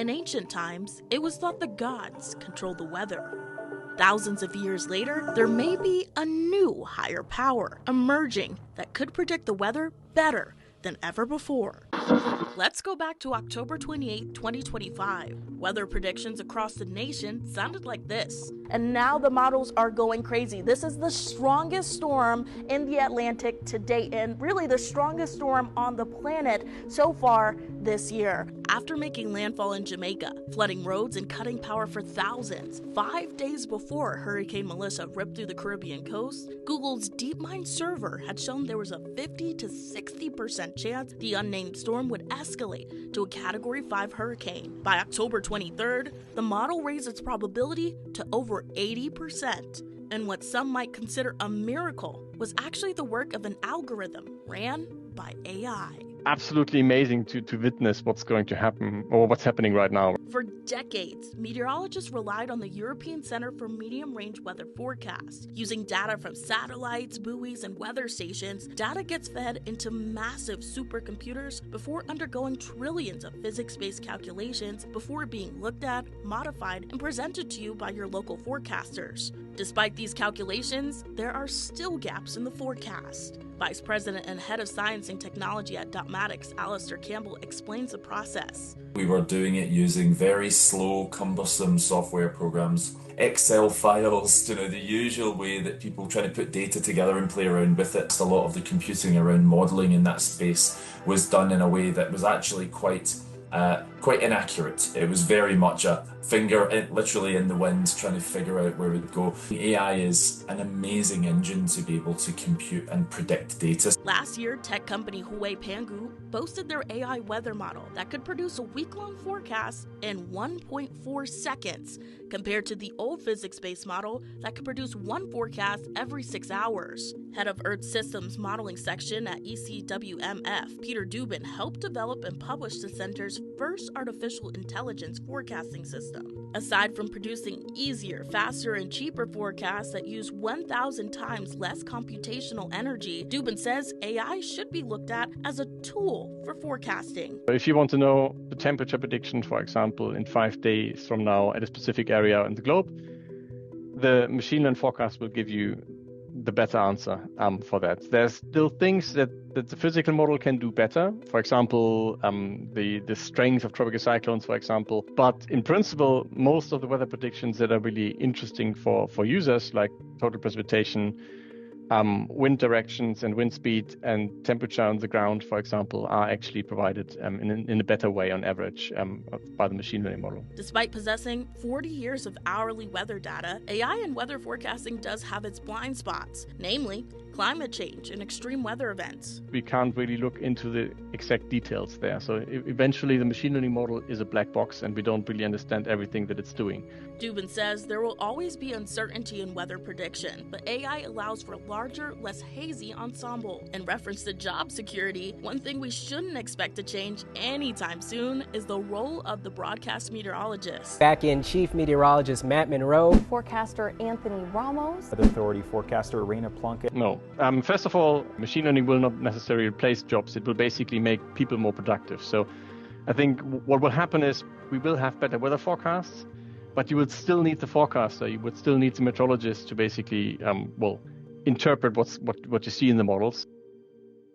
In ancient times, it was thought the gods controlled the weather. Thousands of years later, there may be a new higher power emerging that could predict the weather better than ever before. Let's go back to October 28, 2025. Weather predictions across the nation sounded like this. And now the models are going crazy. This is the strongest storm in the Atlantic to date, and really the strongest storm on the planet so far this year. After making landfall in Jamaica, flooding roads and cutting power for thousands, 5 days before Hurricane Melissa ripped through the Caribbean coast, Google's DeepMind server had shown there was a 50 to 60% chance the unnamed storm would escalate to a Category 5 hurricane. By October 23rd, the model raised its probability to over 80%. And what some might consider a miracle was actually the work of an algorithm ran by AI. Absolutely amazing to witness what's going to happen or what's happening right now. For decades, meteorologists relied on the European Center for Medium-Range Weather Forecast. Using data from satellites, buoys, and weather stations, data gets fed into massive supercomputers before undergoing trillions of physics-based calculations before being looked at, modified, and presented to you by your local forecasters. Despite these calculations, there are still gaps in the forecast. Vice President and Head of Science and Technology at Dotmatics, Alistair Campbell, explains the process. We were doing it using very slow, cumbersome software programs, Excel files, the usual way that people try to put data together and play around with it. A lot of the computing around modelling in that space was done in a way that was actually quite inaccurate. It was very much a finger literally in the wind trying to figure out where we'd go. AI is an amazing engine to be able to compute and predict data. Last year, tech company Huawei Pangu boasted their AI weather model that could produce a week-long forecast in 1.4 seconds, compared to the old physics-based model that could produce one forecast every 6 hours. Head of Earth Systems Modeling Section at ECWMF, Peter Dubin, helped develop and publish the center's first artificial intelligence forecasting system. Aside from producing easier, faster, and cheaper forecasts that use 1,000 times less computational energy, Dubin says AI should be looked at as a tool for forecasting. If you want to know the temperature prediction, for example, in 5 days from now at a specific area in the globe, the machine learned forecast will give you the better answer for that. There's still things that the physical model can do better. For example, the strength of tropical cyclones, for example. But in principle, most of the weather predictions that are really interesting for users, like total precipitation, wind directions and wind speed and temperature on the ground, for example, are actually provided in a better way on average by the machine learning model. Despite possessing 40 years of hourly weather data, AI in weather forecasting does have its blind spots, namely climate change and extreme weather events. We can't really look into the exact details there. So eventually the machine learning model is a black box and we don't really understand everything that it's doing. Dubin says there will always be uncertainty in weather prediction, but AI allows for a larger, less hazy ensemble. In reference to job security, one thing we shouldn't expect to change anytime soon is the role of the broadcast meteorologist. Back in Chief Meteorologist Matt Monroe, forecaster Anthony Ramos, Weather Authority forecaster Reno Plunkett. No. First of all, machine learning will not necessarily replace jobs. It will basically make people more productive. So I think what will happen is we will have better weather forecasts, but you would still need the forecaster. You would still need the meteorologist to basically, interpret what you see in the models.